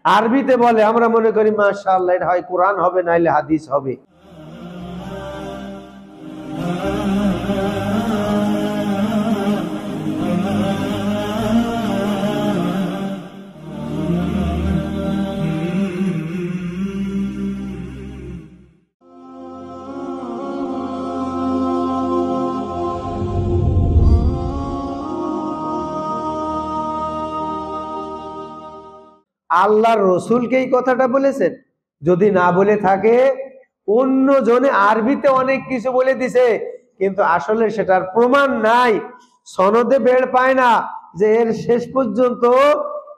আরবিতে বলে আমরা মনে করি মাশাআল্লাহ এটা হয় কোরআন হবে নাইলে হাদিস হবে। আল্লাহর রসুলকে এই কথাটা বলেছেন? যদি না বলে থাকে অন্য জনে আরবিতে অনেক কিছু বলে দিছে, কিন্তু আসলে সেটার প্রমাণ নাই, সনদে বের পায় না যে এর শেষ পর্যন্ত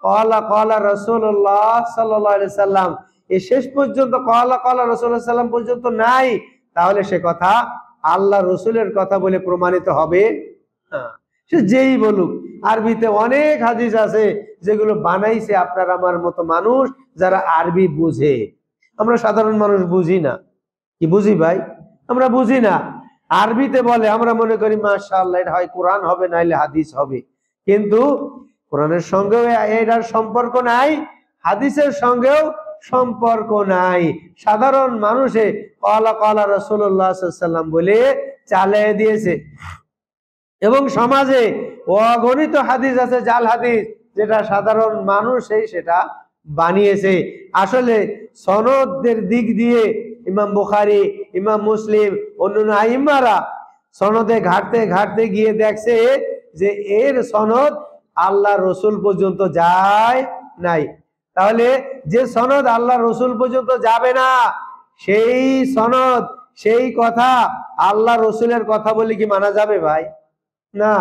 ক্বালা ক্বালা রাসূলুল্লাহ সাল্লাল্লাহু আলাইহি সাল্লাম, এই শেষ পর্যন্ত ক্বালা ক্বালা রাসূলুল্লাহ সাল্লাম পর্যন্ত নাই, তাহলে সে কথা আল্লাহ রসুলের কথা বলে প্রমাণিত হবে না। সে যেই বলুক, আরবিতে অনেক হাদিস আছে যেগুলো বানাইছে আপনার আমার মতো মানুষ যারা আরবি বুঝে। আমরা সাধারণ মানুষ বুঝি না। কি বুঝি ভাই? আমরা বুঝি না। আরবিতে বলে আমরা মনে করি মাশাআল্লাহ এটা হয় কোরআন হবে নাইলে হাদিস হবে, কিন্তু কোরআনের সঙ্গেও এটার সম্পর্ক নাই, হাদিসের সঙ্গেও সম্পর্ক নাই। সাধারণ মানুষে ক্বালা ক্বালা রাসূলুল্লাহ সাল্লাল্লাহু আলাইহি ওয়াসাল্লাম বলে চালিয়ে দিয়েছে, এবং সমাজে অগণিত হাদিস আছে জাল হাদিস, যেটা সাধারণ মানুষই সেটা বানিয়েছে। আসলে সনদের দিক দিয়ে ইমাম বুখারী, ইমাম মুসলিম, অন্যান্য আইম্মারা সনদে ঘাটতে ঘাটতে গিয়ে দেখছে যে এর সনদ আল্লাহ রসুল পর্যন্ত যায় নাই। তাহলে যে সনদ আল্লাহ রসুল পর্যন্ত যাবে না, সেই সনদ সেই কথা আল্লাহ রসুলের কথা বলে কি মানা যাবে ভাই? না।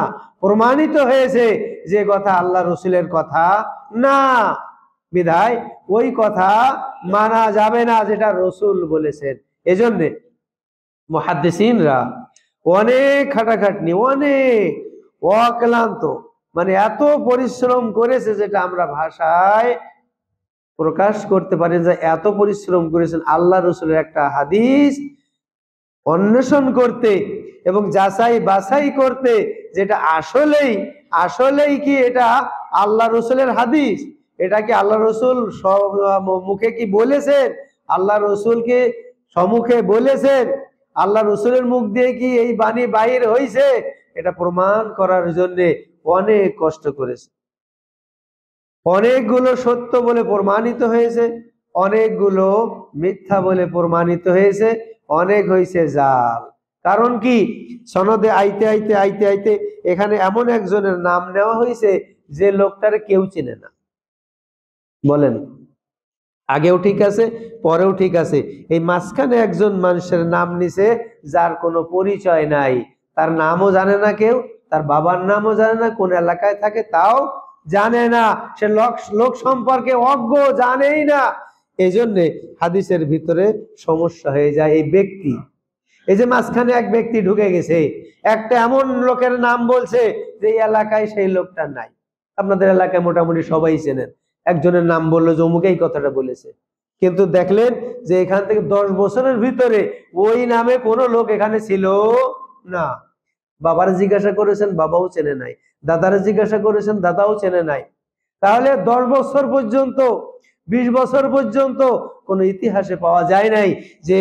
প্রমাণিত হয়েছে যে কথা আল্লাহ রসুলের কথা না, বিধায় ওই কথা মানা যাবে না যেটা রসুল বলেছেন। এজন্য মুহাদ্দিসিনরা অনেক খাটাখাটনি, অনেক অক্লান্ত, মানে এত পরিশ্রম করেছে যেটা আমরা ভাষায় প্রকাশ করতে পারি যে এত পরিশ্রম করেছেন আল্লাহ রসুলের একটা হাদিস অন্বেষণ করতে এবং যাচাই বাছাই করতে, যেটা আসলেই আসলেই কি এটা আল্লাহ রসুলের হাদিস, এটা কি আল্লাহ রসুল মুখে কি বলেছেন, আল্লাহ রসুলকে সম্মুখে বলেছেন, আল্লাহ রসুলের মুখ দিয়ে কি এই বাণী বাহির হয়েছে, এটা প্রমাণ করার জন্য অনেক কষ্ট করেছে। অনেকগুলো সত্য বলে প্রমাণিত হয়েছে, অনেকগুলো মিথ্যা বলে প্রমাণিত হয়েছে, অনেক হয়েছে জাল। কারণ কি, সনদে আইতে আইতে আইতে আইতে এখানে এমন একজনের নাম নেওয়া হয়েছে যে লোকটারে কেউ চেনে না। বলেন, আগেও ঠিক আছে পরেও ঠিক আছে, এই মাঝখানে একজন মানুষের নাম নিছে যার কোনো পরিচয় নাই, তার নামও জানে না কেউ, তার বাবার নামও জানে না, কোন এলাকায় থাকে তাও জানে না, সে লোক সম্পর্কে অজ্ঞ, জানেই না। এই জন্যে হাদিসের ভিতরে সমস্যা হয়ে যায়। এই ব্যক্তি, এই যে মাঝখানে এক ব্যক্তি ঢুকে গেছে, একটা এমন লোকের নাম বলছে যে এলাকায় সেই লোকটা নাই, আপনাদের এলাকায় মোটামুটি সবাই চেনেন, একজনের নাম বললো যে অমুক এই কথাটা বলেছে, কিন্তু দেখলেন যে এখান থেকে 10 বছরের ভিতরে ওই নামে কোনো লোক এখানে ছিল না। বাবারে জিজ্ঞাসা করেছেন, বাবাও চেনে নাই, দাদারে জিজ্ঞাসা করেছেন, দাদাও চেনে নাই। তাহলে 10 বছর পর্যন্ত 20 বছর পর্যন্ত কোনো ইতিহাসে পাওয়া যায় নাই যে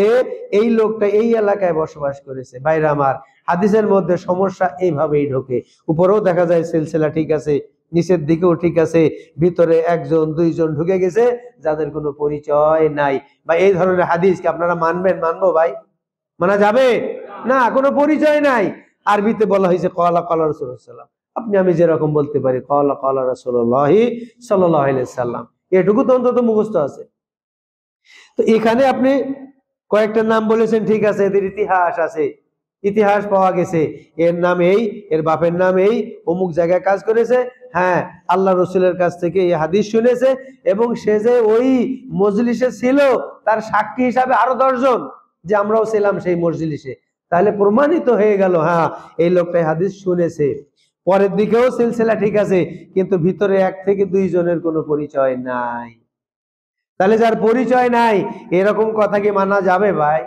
এই লোকটা এই এলাকায় বসবাস করেছে। ভাইরা আমার, হাদিসের মধ্যে সমস্যা এইভাবেই ঢোকে। উপরেও দেখা যায় সিলসিলা ঠিক আছে, নিচের দিকেও ঠিক আছে, ভিতরে একজন দুইজন ঢুকে গেছে যাদের কোনো পরিচয় নাই। বা এই ধরনের হাদিসকে আপনারা মানবেন? মানবো ভাই? মানা যাবে না, কোনো পরিচয় নাই। আরবিতে বলা হয়েছে ক্বালা ক্বালা রাসূলুল্লাহ সাল্লাল্লাহু আলাইহি ওয়াসাল্লাম, আপনি আমি যেরকম বলতে পারি ক্বালা ক্বালা রাসূলুল্লাহ সাল্লাল্লাহু আলাইহি ওয়াসাল্লাম, এটুকু তো অন্তত মুখস্থ আছে। তো এখানে আপনি কয়েকটা নাম বলেছেন, ঠিক আছে, এদের ইতিহাস আছে, ইতিহাস পাওয়া গেছে, এর নাম এই, এর বাপের নাম এই, অমুক জায়গায় কাজ করেছে, হ্যাঁ আল্লাহ রসুলের কাছ থেকে এই হাদিস শুনেছে, এবং সে যে ওই মজলিসে ছিল তার সাক্ষী হিসাবে আরো 10 জন, যে আমরাও ছিলাম সেই মজলিসে, তাহলে প্রমাণিত হয়ে গেল হ্যাঁ এই লোকটাই হাদিস শুনেছে। পরের দিকেও সিলসিলা ঠিক আছে, কিন্তু ভিতরে 1 থেকে 2 জনের কোনো পরিচয় নাই। তাহলে যার পরিচয় নাই এরকম কথা কি মানা যাবে ভাই?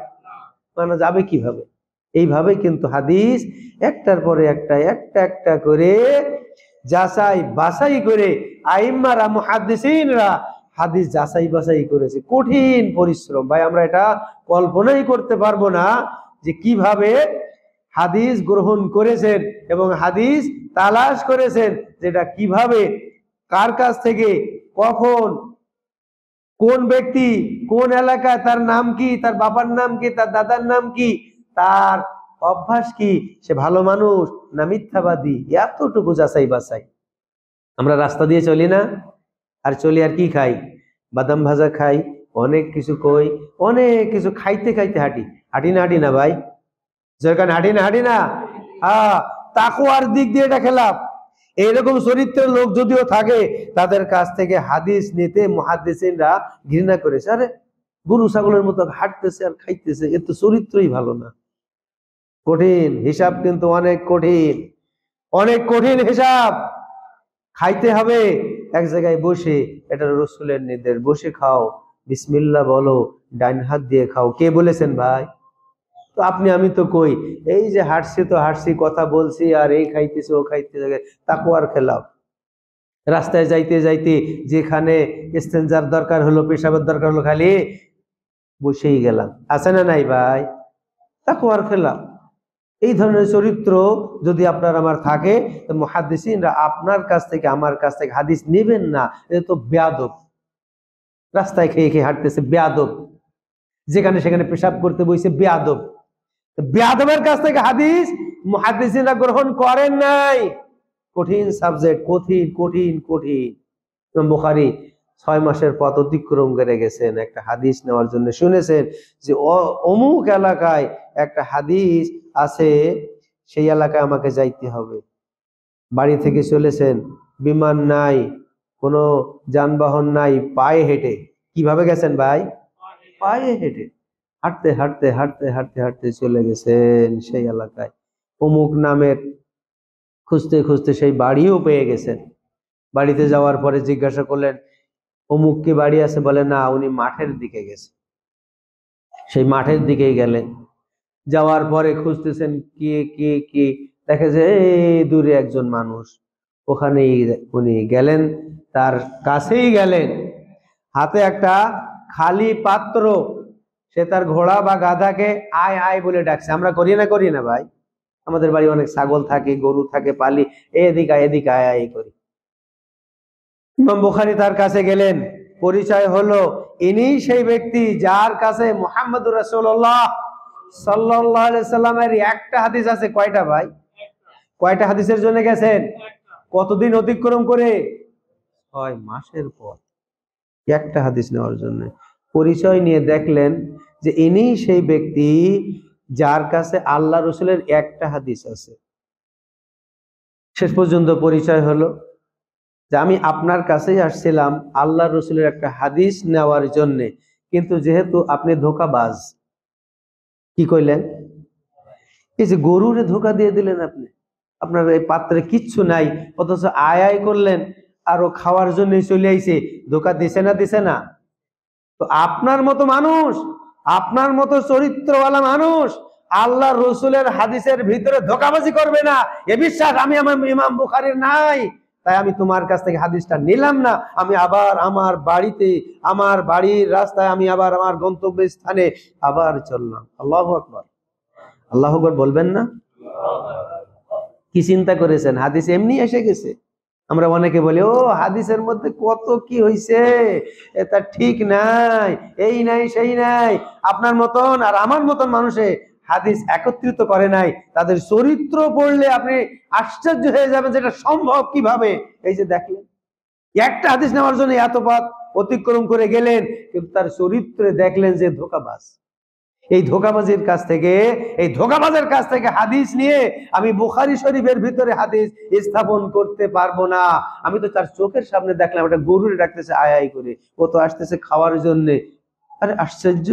মানা যাবে কিভাবে? এইভাবে কিন্তু হাদিস একটার পরে একটা একটা একটা করে যাচাই বাছাই করে আইম্মারা মুহাদ্দিসিনরা হাদিস যাচাই বাছাই করেছে। কঠিন পরিশ্রম ভাই, আমরা এটা কল্পনাই করতে পারবো না যে কিভাবে হাদিস গ্রহণ করেছেন এবং হাদিস তালাশ করেছেন, যেটা কিভাবে কার কাছ থেকে কখন কোন ব্যক্তি কোন এলাকায়, তার নাম কি, তার বাবার নাম কি, তার দাদার নাম কি, তার অভ্যাস কি, সে ভালো মানুষ না মিথ্যাবাদী, এতটুকু যাচাই বাছাই। আমরা রাস্তা দিয়ে চলি না, আর চলি আর কি খাই, বাদাম ভাজা খাই, অনেক কিছু কই, অনেক কিছু খাইতে খাইতে হাঁটি, হাঁটি না ভাই, যেখানে হাঁটি না। তাকওয়ার দিক দিয়ে এটা খেলাফ। এইরকম চরিত্রের লোক যদিও থাকে, তাদের কাছ থেকে হাদিস নিতে মুহাদ্দিসিনরা ঘৃণা করেছে। আরে গরু ছাগলের মতো হাঁটতেছে আর খাইতেছে, এর তো চরিত্রই ভালো না। কঠিন হিসাব, কিন্তু অনেক কঠিন, অনেক কঠিন হিসাব। খাইতে হবে এক জায়গায় বসে, এটা রসুলের নির্দেশ, বসে খাও, বিসমিল্লাহ বলো, ডাইন হাত দিয়ে খাও। কে বলেছেন ভাই? তো আপনি আমি তো কই, এই যে হাঁটছি কথা বলছি, আর এই খাইতেছে ও খাইতেছে, তাকওয়ার খেলাফ। রাস্তায় যাইতে যাইতে যেখানে ইস্তেঞ্জার দরকার হলো, পেশাবের দরকার হলো, খালি বসেই গেলাম, আছে না নাই ভাই? তাকওয়ার খেলাফ। এই ধরনের চরিত্র যদি আপনার আমার থাকে, তো মুহাদ্দিসিনরা আপনার কাছ থেকে আমার কাছ থেকে হাদিস নেবেন না। এটা তো বেয়াদব। রাস্তায় খেয়ে খেয়ে হাঁটতেছে বেয়াদব, যেখানে সেখানে পেশাব করতে বসে বেয়াদব। বেয়াদবের কাছ থেকে হাদিস মুহাদ্দিসিনরা গ্রহণ করেন নাই। কঠিন সাবজেক্ট, কঠিন কঠিন কঠিন। ইমাম বুখারী 6 মাসের পথ অতিক্রম করে গেছেন একটা হাদিস নেওয়ার জন্য। শুনেছেন যে অমুক এলাকায় একটা হাদিস আছে, সেই এলাকায় আমাকে যাইতে হবে। বাড়ি থেকে চলেছেন, বিমান নাই, কোনো যানবাহন নাই, পায়ে হেঁটে। কিভাবে গেছেন ভাই? পায়ে হেঁটে। হাঁটতে হাঁটতে হাঁটতে হাঁটতে হাঁটতে চলে গেছেন সেই এলাকায়। অমুক নামের খুঁজতে খুঁজতে সেই বাড়িও পেয়ে গেছেন। বাড়িতে যাওয়ার পরে জিজ্ঞাসা করলেন, অমুক কি বাড়ি আছে? বলে না, উনি মাঠের দিকে গেছে। সেই মাঠের দিকেই গেলেন। যাওয়ার পরে খুঁজতেছেন কি কি কি, দেখে যে এই দূরে একজন মানুষ, ওখানেই উনি গেলেন, তার কাছেই গেলেন। হাতে একটা খালি পাত্র, সে তার ঘোড়া বা গাধাকে আয় আয় বলে ডাকছে। আমরা করি না ভাই? আমাদের বাড়ি অনেক ছাগল থাকে, গরু থাকে, পালি, এদিকে আয় আয় করি। ইমাম বুখারী তার কাছে গেলেন, পরিচয় হলো ইনি সেই ব্যক্তি যার কাছে মুহাম্মদুর রাসূলুল্লাহ সাল্লাল্লাহু আলাইহি সাল্লামের একটা হাদিস আছে। কয়টা ভাই? কয়টা হাদিসের জন্য গেছেন? কতদিন অতিক্রম করে? 6 মাসের পর একটা হাদিস নেওয়ার জন্য। পরিচয় নিয়ে দেখলেন যে ইনি সেই ব্যক্তি যার কাছে আল্লাহ রসুলের একটা হাদিস আছে। শেষ পর্যন্ত পরিচয় হলো যে আমি আপনার কাছেই আসছিলাম আল্লাহ রসুলের একটা হাদিস নেওয়ার জন্য, কিন্তু যেহেতু আপনি ধোঁকাবাজ। কি কইলেন? এই যে গরুরে ধোঁকা দিয়ে দিলেন আপনি, আপনার এই পাত্রে কিচ্ছু নাই, অথচ আয় আয় করলেন, আর ও খাওয়ার জন্য চলে আইছে। ধোঁকা দিছে না? তো আপনার মতো মানুষ, আপনার মতো চরিত্রওয়ালা মানুষ আল্লাহ রসুলের হাদিসের ভিতরে ধোঁকাবাজি করবে না, এ বিশ্বাস আমি আমার ইমাম বুখারীর নাই। তাই আমি তোমার কাছ থেকে হাদিসটা নিলাম না, আমি আবার আমার বাড়িতে, আমার বাড়ির রাস্তায়, আমি আবার আমার গন্তব্য স্থানে আবার চললাম। আল্লাহু আকবার। আল্লাহু আকবার বলবেন না? কি চিন্তা করেছেন? হাদিস এমনি এসে গেছে। আমরা অনেকে বলি, ও হাদিসের মধ্যে কত কি হইছে, এটা ঠিক নাই, এই নাই সেই নাই। আপনার মতন আর আমার মতন মানুষে হাদিস একত্রিত করে নাই। তাদের চরিত্র পড়লে আপনি আশ্চর্য হয়ে যাবেন, যেটা সম্ভব কিভাবে। এই যে দেখলেন, একটা হাদিস নেওয়ার জন্য এত পথ অতিক্রম করে গেলেন, কিন্তু তার চরিত্রে দেখলেন যে ধোঁকাবাজ। এই ধোঁকাবাজের কাছ থেকে হাদিস নিয়ে আমি বুখারী শরীফের ভিতরে হাদিস স্থাপন করতে পারবো না। আমি তো তার চোখের সামনে দেখলাম একটা গরুরে ডাকতেছে আয় আয় করে, ও তো আসতেছে খাওয়ার জন্য। আরে আশ্চর্য,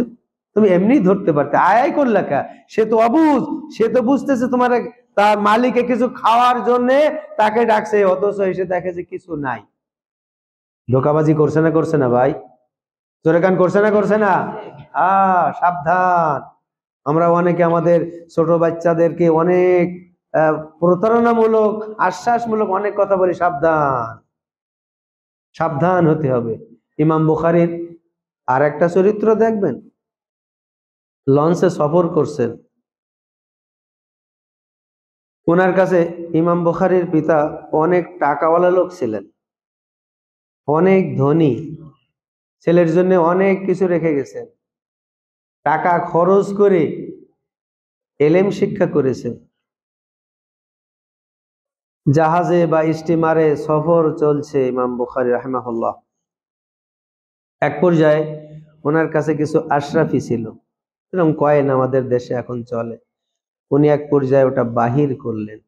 তুমি এমনি ধরতে পারতে, আয় আয় করলা কা? সে তো অবুঝ, সে তো বুঝতেছে তোমার তার মালিকে কিছু খাওয়ার জন্য তাকে ডাকছে, অথচ এসে দেখে যে কিছু নাই। ধোঁকাবাজি করছে না ভাই? জোরে কান করছে না? সাবধান। আমরা অনেকে আমাদের ছোট বাচ্চাদেরকে অনেক প্রতারণামূলক, আশ্বাসমূলক অনেক কথা বলি। সাবধান হতে হবে। ইমাম বুখারীর আর একটা চরিত্র দেখবেন, লঞ্চে সফর করছেন, ওনার কাছে ইমাম বুখারীর পিতা অনেক টাকাওয়ালা লোক ছিলেন, অনেক ধনী, ছেলের জন্য অনেক কিছু রেখে গেছেন, টাকা খরচ করে এলেম শিক্ষা করেছেন। জাহাজে বা স্টিমারে সফর চলছে ইমাম বুখারী রাহিমাহুল্লাহ। এক পর্যায়ে ওনার কাছে কিছু আশরাফি ছিল, এরকম কয়েন আমাদের দেশে এখন চলে। উনি এক পর্যায়ে ওটা বাহির করলেন,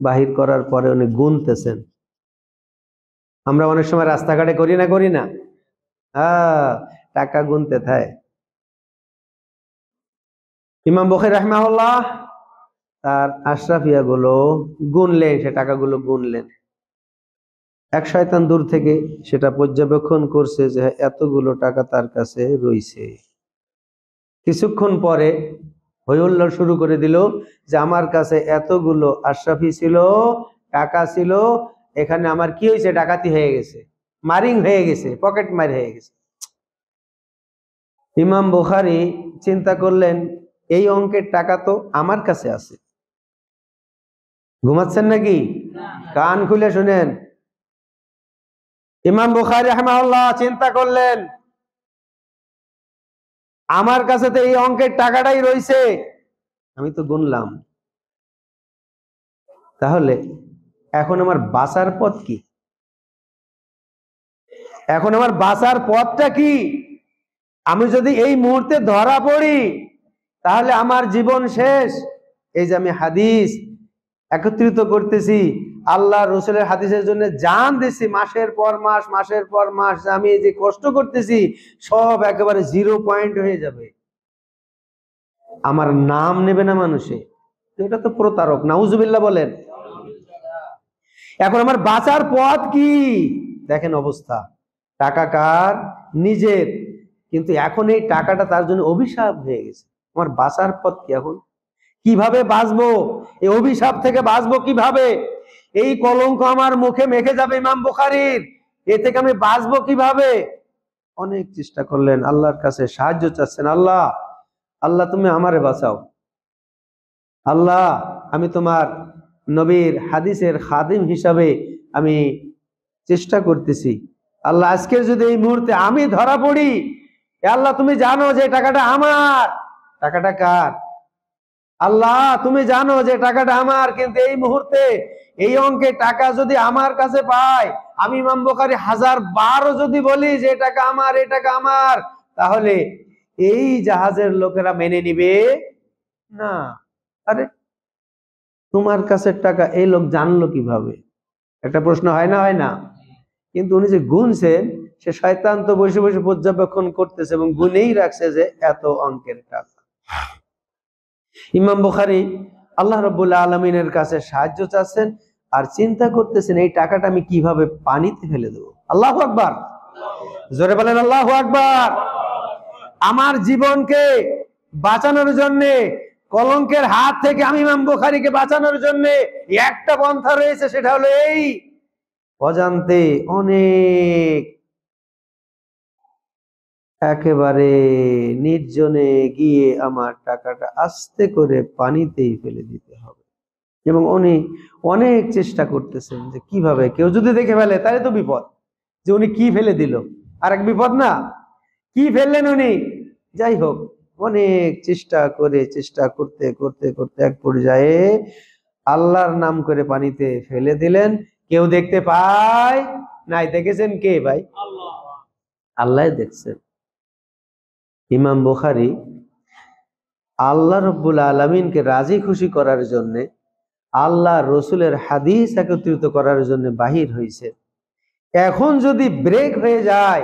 বাহির করার পরে উনি গুনতেছেন। আমরা অনেক সময় রাস্তাঘাটে করি না, করি না? টাকা গুনতে থাকে। ইমাম বুখারী রাহিমাহুল্লাহ তার আশরাফিয়া গুলো গুনলেন, সে টাকাগুলো গুনলেন। এক শয়তান দূর থেকে সেটা পর্যবেক্ষণ করছে যে এতগুলো টাকা তার কাছে রইছে। কিছুক্ষণ পরে হইহুল্লোড় শুরু করে দিল যে আমার কাছে এতগুলো আশরাফি ছিল, টাকা ছিল, এখানে আমার কি হয়েছে? ডাকাতি হয়ে গেছে, মারিং হয়ে গেছে, পকেট মার হয়ে গেছে। ইমাম বুখারী চিন্তা করলেন এই অঙ্কের টাকা তো আমার কাছে আছে। ঘুমাচ্ছেন নাকি? কান খুলে শুনেন। ইমাম বুখারী রাহিমাহুল্লাহ চিন্তা করলেন আমার কাছে তো এই অঙ্কের টাকাটাই রয়েছে, আমি তো গুনলাম, তাহলে এখন আমার বাঁচার পথ কি? এখন আমার বাঁচার পথটা কি? আমি যদি এই মুহূর্তে ধরা পড়ি তাহলে আমার জীবন শেষ। এই যে আমি হাদিস একত্রিত করতেছি, আল্লাহ রসুলের হাদিসের জন্য জান দিছি, মাসের পর মাস, মাসের পর মাস আমি এই যে কষ্ট করতেছি সব একেবারে 0 পয়েন্ট হয়ে যাবে। আমার নাম নেবে না মানুষে, এটা তো প্রতারক, নাউজুবিল্লাহ বলেন। এখন আমার বাঁচার পথ কি? দেখেন অবস্থা, টাকা কার? নিজের, কিন্তু এখন এই টাকাটা তার জন্য অভিশাপ হয়ে গেছে। আমার বাঁচার পথ কি? এখন কিভাবে বাঁচবো? এই অভিশাপ থেকে বাঁচবো কিভাবে? এই কলঙ্ক আমার মুখে মেখে যাবে ইমাম বুখারীর, এ থেকে আমি বাঁচবো কিভাবে? অনেক চেষ্টা করলেন, আল্লাহর কাছে সাহায্য চাচ্ছেন, আল্লাহ, আল্লাহ তুমি আমারে বাঁচাও, আল্লাহ আমি তোমার নবীর হাদিসের খাদিম হিসাবে আমি চেষ্টা করতেছি, আল্লাহ আজকে যদি এই মুহূর্তে আমি ধরা পড়ি, আল্লাহ তুমি জানো যে টাকাটা আমার। টাকাটা কার? আল্লাহ তুমি জানো যে টাকাটা আমার, কিন্তু এই মুহূর্তে এই অঙ্কে টাকা যদি আমার কাছে পাই, আমি ইমাম বুখারী 1000 বার যদি বলি যে টাকা আমার, এই টাকা আমার, তাহলে এই জাহাজের লোকেরা মেনে নিবে না। আরে তোমার কাছে টাকা এই লোক জানলো কিভাবে? একটা প্রশ্ন হয় না, হয় না? কিন্তু উনি যে গুনছেন, সে শয়তান তো বসে বসে পর্যবেক্ষণ করতেছে এবং গুনেই রাখছে যে এত অঙ্কের টাকা। ইমাম বুখারী আল্লাহ রাব্বুল আলামিনের কাছে সাহায্য চাচ্ছেন আর চিন্তা করতেছেন এই টাকাটা আমি কিভাবে পানিতে ফেলে দেবো। আল্লাহু আকবার, জোরে বলেন আল্লাহু আকবার। আমার জীবনকে বাঁচানোর জন্য, কলঙ্কের হাত থেকে আমি ইমাম বুখারীকে বাঁচানোর জন্য একটা পন্থা রয়েছে, সেটা হলো এই অজান্তে অনেক একেবারে নির্জনে গিয়ে আমার টাকাটা আস্তে করে পানিতেই ফেলে দিতে হবে। এবং উনি অনেক চেষ্টা করতেছেন যে কিভাবে, কেউ যদি দেখে ফেলে তাহলে তো বিপদ, যে উনি কি ফেলে দিল, আর এক বিপদ না, কি ফেললেন উনি। যাই হোক, অনেক চেষ্টা করে, চেষ্টা করতে করতে করতে এক পর্যায়ে আল্লাহর নাম করে পানিতে ফেলে দিলেন। কেউ দেখতে পায় নাই। দেখেছেন কে ভাই? আল্লাহ দেখছেন। ইমাম বুখারী আল্লাহ রাব্বুল আলামিনকে রাজি খুশি করার জন্য, আল্লাহ রসুলের হাদিস একত্রিত করার জন্য বাহির হয়েছে। এখন যদি ব্রেক হয়ে যায়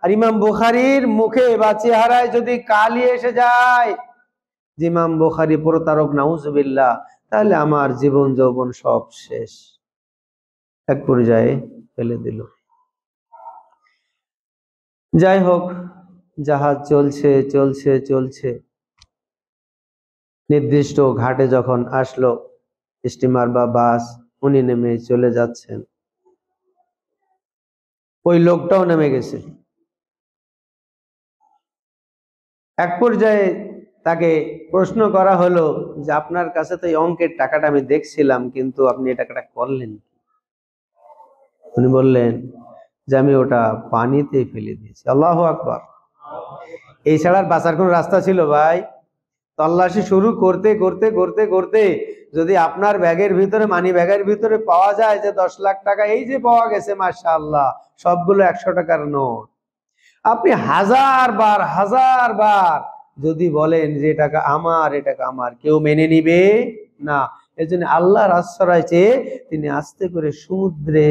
আর ইমাম বুখারীর মুখে বা চেহারায় যদি কালি এসে যায় যে ইমাম বুখারী প্রতারক, নাউজুবিল্লাহ, তাহলে আমার জীবন যৌবন সব শেষ। এক পর্যায়ে ফেলে দিল। যাই হোক, জাহাজ চলছে চলছে চলছে, নির্দিষ্ট ঘাটে যখন আসলো স্টিমার বা বাস, উনি নেমে চলে যাচ্ছেন, ওই লোকটাও নেমে গেছে। এক পর্যায়ে তাকে প্রশ্ন করা হলো যে আপনার কাছে তো এই অঙ্কের টাকাটা আমি দেখছিলাম, কিন্তু আপনি এই টাকাটা করলেন কি? উনি বললেন যে আমি ওটা পানিতে ফেলে দিয়েছি। আল্লাহু আকবার। এই ছাড়া আর বাঁচার কোন রাস্তা ছিল ভাই? তল্লাশি শুরু করতে করতে করতে করতে যদি আপনার ব্যাগের ভিতরে, মানি ব্যাগের ভিতরে পাওয়া যায় যে 10 লাখ টাকা, এই যে পাওয়া গেছে মাশাআল্লাহ, সবগুলো 100 টাকার নোট, আপনি হাজার বার যদি বলেন যে টাকা আমার, এ টাকা আমার, কেউ মেনে নিবে না। এর জন্য আল্লাহর আশ্রয় চেয়ে তিনি আস্তে করে সমুদ্রে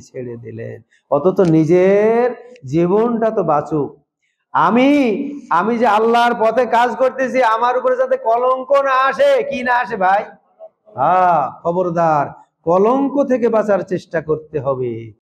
ছেড়ে দিলেন। অন্তত নিজের জীবনটা তো বাঁচুক। আমি আমি যে আল্লাহর পথে কাজ করতেছি, আমার উপরে যাতে কলঙ্ক না আসে। কি না আসে ভাই? খবরদার, কলঙ্ক থেকে বাঁচার চেষ্টা করতে হবে।